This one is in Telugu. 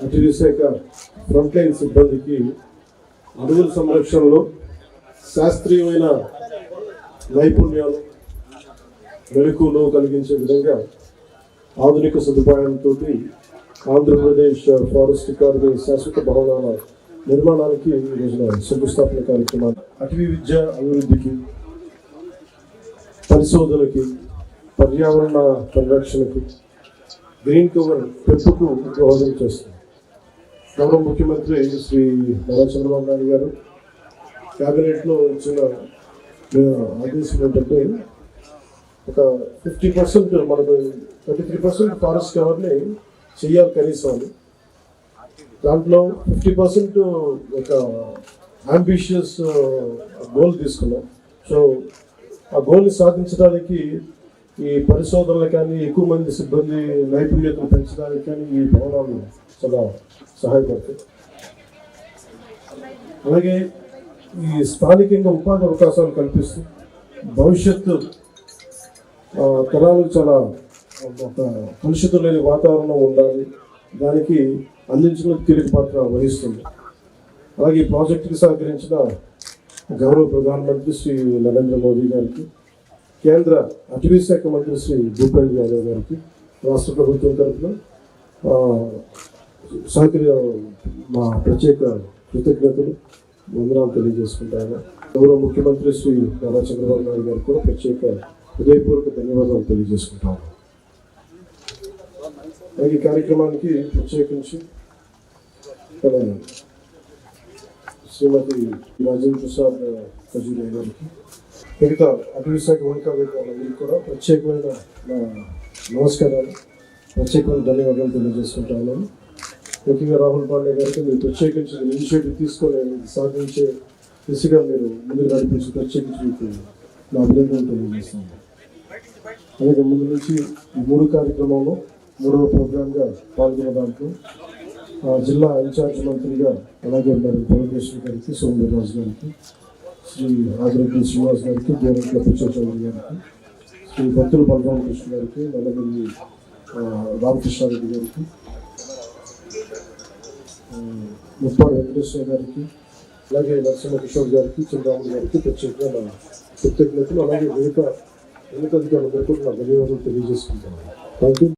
అటవీ శాఖ ఫ్రంట్ లైన్ సిబ్బందికి అడవుల సంరక్షణలో శాస్త్రీయమైన నైపుణ్యాలు మెలకువలు కలిగించే విధంగా ఆధునిక సదుపాయాలతో ఆంధ్రప్రదేశ్ ఫారెస్ట్ అకాడమీ శాశ్వత భవనాల నిర్మాణానికి ఈ రోజున శంకుస్థాపన కార్యక్రమాలు అటవీ విద్య అభివృద్ధికి, పరిశోధనకి, పర్యావరణ పరిరక్షణకు, గ్రీన్ కవర్ పెంపుకు దోహదం చేస్తుంది. గౌరవ ముఖ్యమంత్రి శ్రీ నారా చంద్రబాబు నాయుడు గారు క్యాబినెట్లో ఇచ్చిన ఆదేశం ఏంటంటే ఒక 50% మనకు 33% ఫారెస్ట్ కవర్ని చెయ్యాలి కనీసం అని. దాంట్లో 50% ఒక అంబిషియస్ గోల్ తీసుకున్నాం. సో ఆ గోల్ని సాధించడానికి ఈ పరిశోధనలు కానీ, ఎక్కువ మంది సిబ్బంది నైపుణ్యతను పెంచడానికి కానీ ఈ భవనాలు చాలా సహాయపడతాయి. అలాగే ఈ స్థానికంగా ఉపాధి అవకాశాలు కల్పిస్తూ భవిష్యత్తు తరాలకు చాలా ఒక కలుషితం లేని వాతావరణం ఉండాలి, దానికి అందించిన కీలక పాత్ర వహిస్తుంది. అలాగే ఈ ప్రాజెక్టుకి సహకరించిన గౌరవ ప్రధానమంత్రి శ్రీ నరేంద్ర మోదీ గారికి, కేంద్ర అటవీ శాఖ మంత్రి శ్రీ భూపేంద్ర యాదవ్ గారికి రాష్ట్ర ప్రభుత్వం తరఫున మా ప్రత్యేక కృతజ్ఞతలు, వందనాలు తెలియజేసుకుంటాను. గౌరవ ముఖ్యమంత్రి శ్రీ నారా చంద్రబాబు నాయుడు గారికి కూడా ప్రత్యేక హృదయపూర్వక ధన్యవాదాలు తెలియజేసుకుంటాను. ఈ కార్యక్రమానికి ప్రత్యేకించి శ్రీమతి రాజేంద్ర ప్రసాద్ ఖజూరియా గారికి, మిగతా అటవీ శాఖ ఉన్నతాధికారులందరికీ కూడా ప్రత్యేకమైన నా నమస్కారాలు, ప్రత్యేకమైన ధన్యవాదాలు తెలియజేసుకుంటాను. ముఖ్యంగా రాహుల్ పాండే గారికి మీరు ప్రత్యేకించి ఇనిషియేటివ్ తీసుకొని సాధించే దిశగా మీరు ముందుకు నడిపించి ప్రత్యేకించి మీకు నా అభినందనలు తెలియజేస్తాను. అలాగే ముందు నుంచి ఈ 3 కార్యక్రమంలో 3వ ప్రోగ్రాంగా పాల్గొన్న దాంట్లో జిల్లా ఇన్ఛార్జ్ మంత్రిగా అలాగే మరి పురంధేశ్వరి గారికి, సోమవీర్రాజు గారికి, శ్రీ ఆదిరెడ్డి శ్రీనివాస్ గారికి, గోరంట్ల పిచ్చచౌదరి గారికి, శ్రీ భక్తుల బలరామకృష్ణ గారికి, నల్లగల్లి రామకృష్ణారెడ్డి గారికి, ముప్పాడు వెంకటేశ్వర గారికి, అలాగే నరసింహ కిషోర్ గారికి, చంద్రరాముడు గారికి ప్రత్యేకంగా నా కృతజ్ఞతలు. అలాగే మిగతా ఉన్నతాధికారులందరికీ నా ధన్యవాదాలు తెలియజేసుకుంటాను. Thank you.